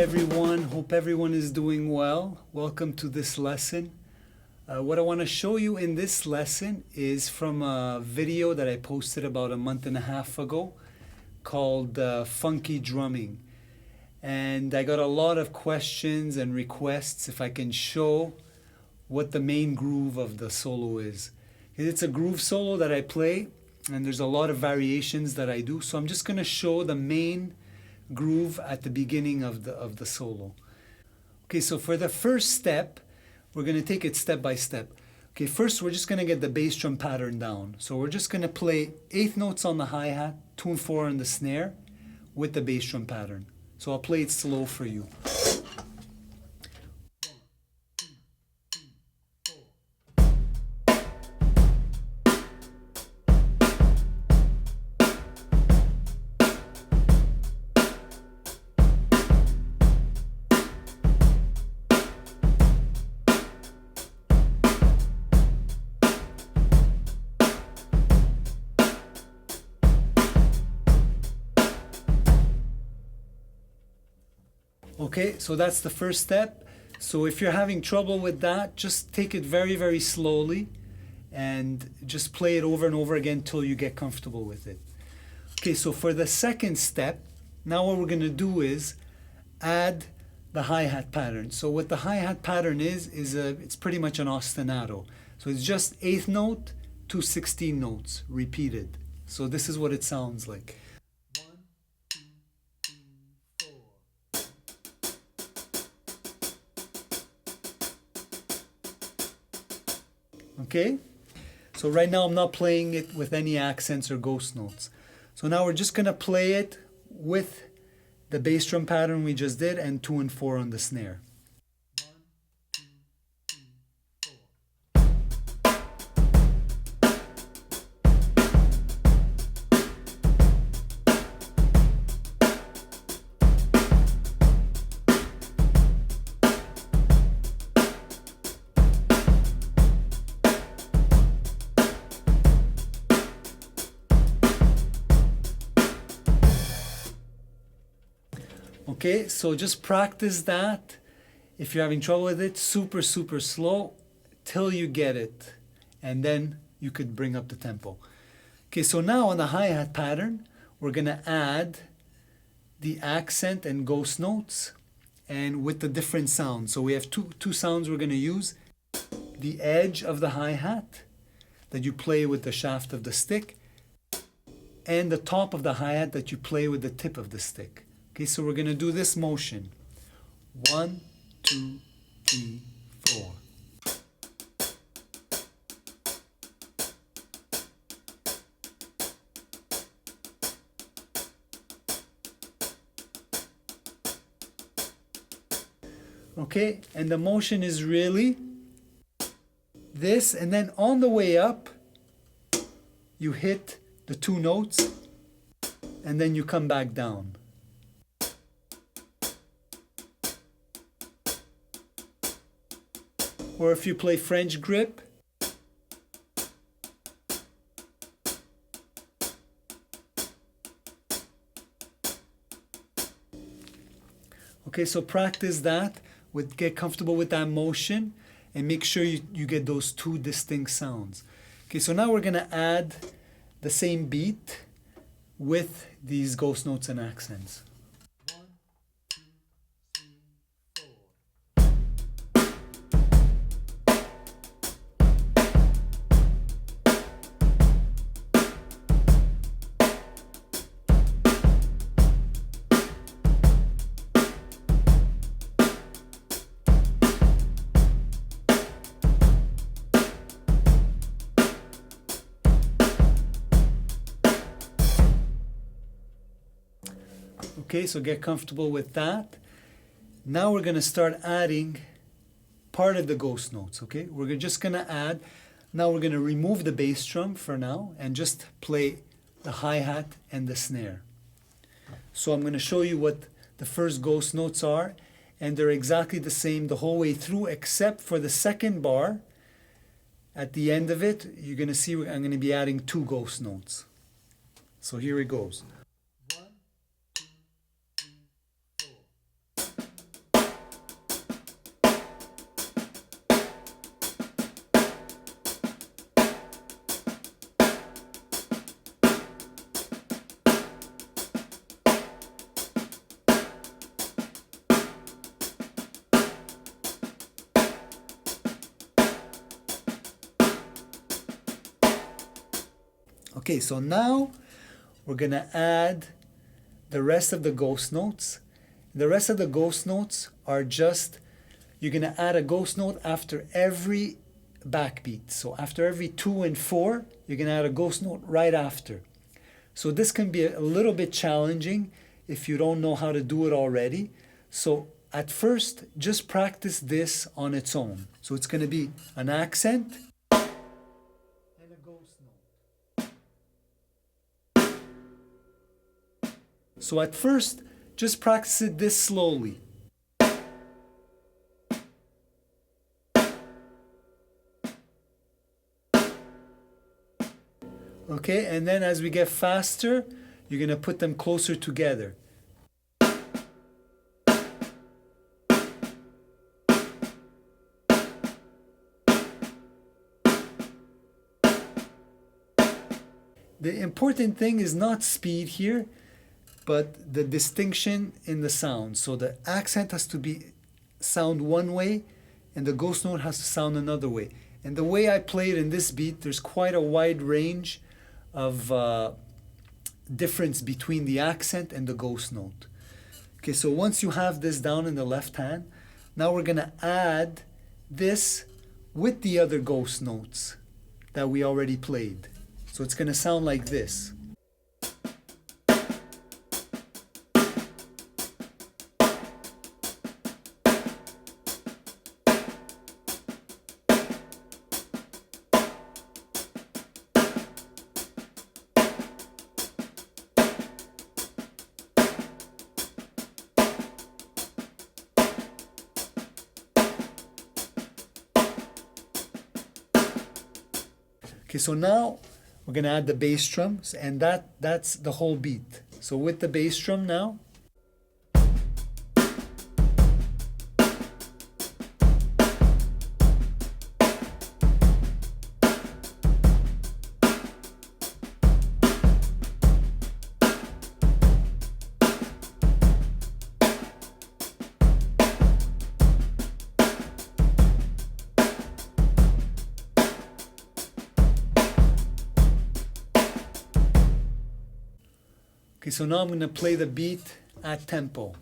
everyone. Hope everyone is doing well. Welcome to this lesson. What I want to show you in this lesson is from a video that I posted about a month and a half ago called Funky Drumming. And I got a lot of questions and requests if I can show what the main groove of the solo is. It's a groove solo that I play, and there's a lot of variations that I do. So I'm just going to show the main groove at the beginning of the solo. Okay, so for the first step, we're going to take it step by step. Okay, first we're just going to get the bass drum pattern down. So we're just going to play eighth notes on the hi-hat, 2 and 4 on the snare with the bass drum pattern. So I'll play it slow for you. Okay, so that's the first step. So if you're having trouble with that, just take it very, very slowly and just play it over and over again till you get comfortable with it. Okay, so for the second step, now what we're going to do is add the hi-hat pattern. So what the hi-hat pattern is it's pretty much an ostinato. So it's just eighth note to 16 notes repeated. So this is what it sounds like. Okay, so right now I'm not playing it with any accents or ghost notes. So now we're just going to play it with the bass drum pattern we just did and 2 and 4 on the snare. Okay, so just practice that. If you're having trouble with it, super, super slow till you get it. And then you could bring up the tempo. Okay, so now on the hi-hat pattern, we're going to add the accent and ghost notes and with the different sounds. So we have two sounds we're going to use. The edge of the hi-hat that you play with the shaft of the stick, and the top of the hi-hat that you play with the tip of the stick. Okay, so we're going to do this motion. 1, 2, 3, 4. Okay, and the motion is really this, and then on the way up, you hit the 2 notes, and then you come back down. Or if you play French grip, okay, so practice that, get comfortable with that motion, and make sure you get those 2 distinct sounds. Okay, so now we're going to add the same beat with these ghost notes and accents. Okay, so get comfortable with that. Now we're going to start adding part of the ghost notes, okay? We're just going to add, now we're going to remove the bass drum for now and just play the hi-hat and the snare. So I'm going to show you what the first ghost notes are, and they're exactly the same the whole way through except for the second bar. At the end of it, you're going to see I'm going to be adding 2 ghost notes. So here it goes. 1, 2, 3, 4. Okay, so now we're gonna add the rest of the ghost notes. The rest of the ghost notes are just, you're gonna add a ghost note after every backbeat. So after every 2 and 4, you're gonna add a ghost note right after. So this can be a little bit challenging if you don't know how to do it already. So at first, just practice this on its own. So it's gonna be an accent and a ghost note. So at first, just practice it this slowly. Okay, and then as we get faster, you're going to put them closer together. The important thing is not speed here, but the distinction in the sound. So the accent has to sound one way, and the ghost note has to sound another way. And the way I play it in this beat, there's quite a wide range of difference between the accent and the ghost note. Okay, so once you have this down in the left hand, now we're gonna add this with the other ghost notes that we already played. So it's gonna sound like this. Okay, so now we're gonna add the bass drums, and that's the whole beat. So with the bass drum now. Okay, so now I'm going to play the beat at tempo.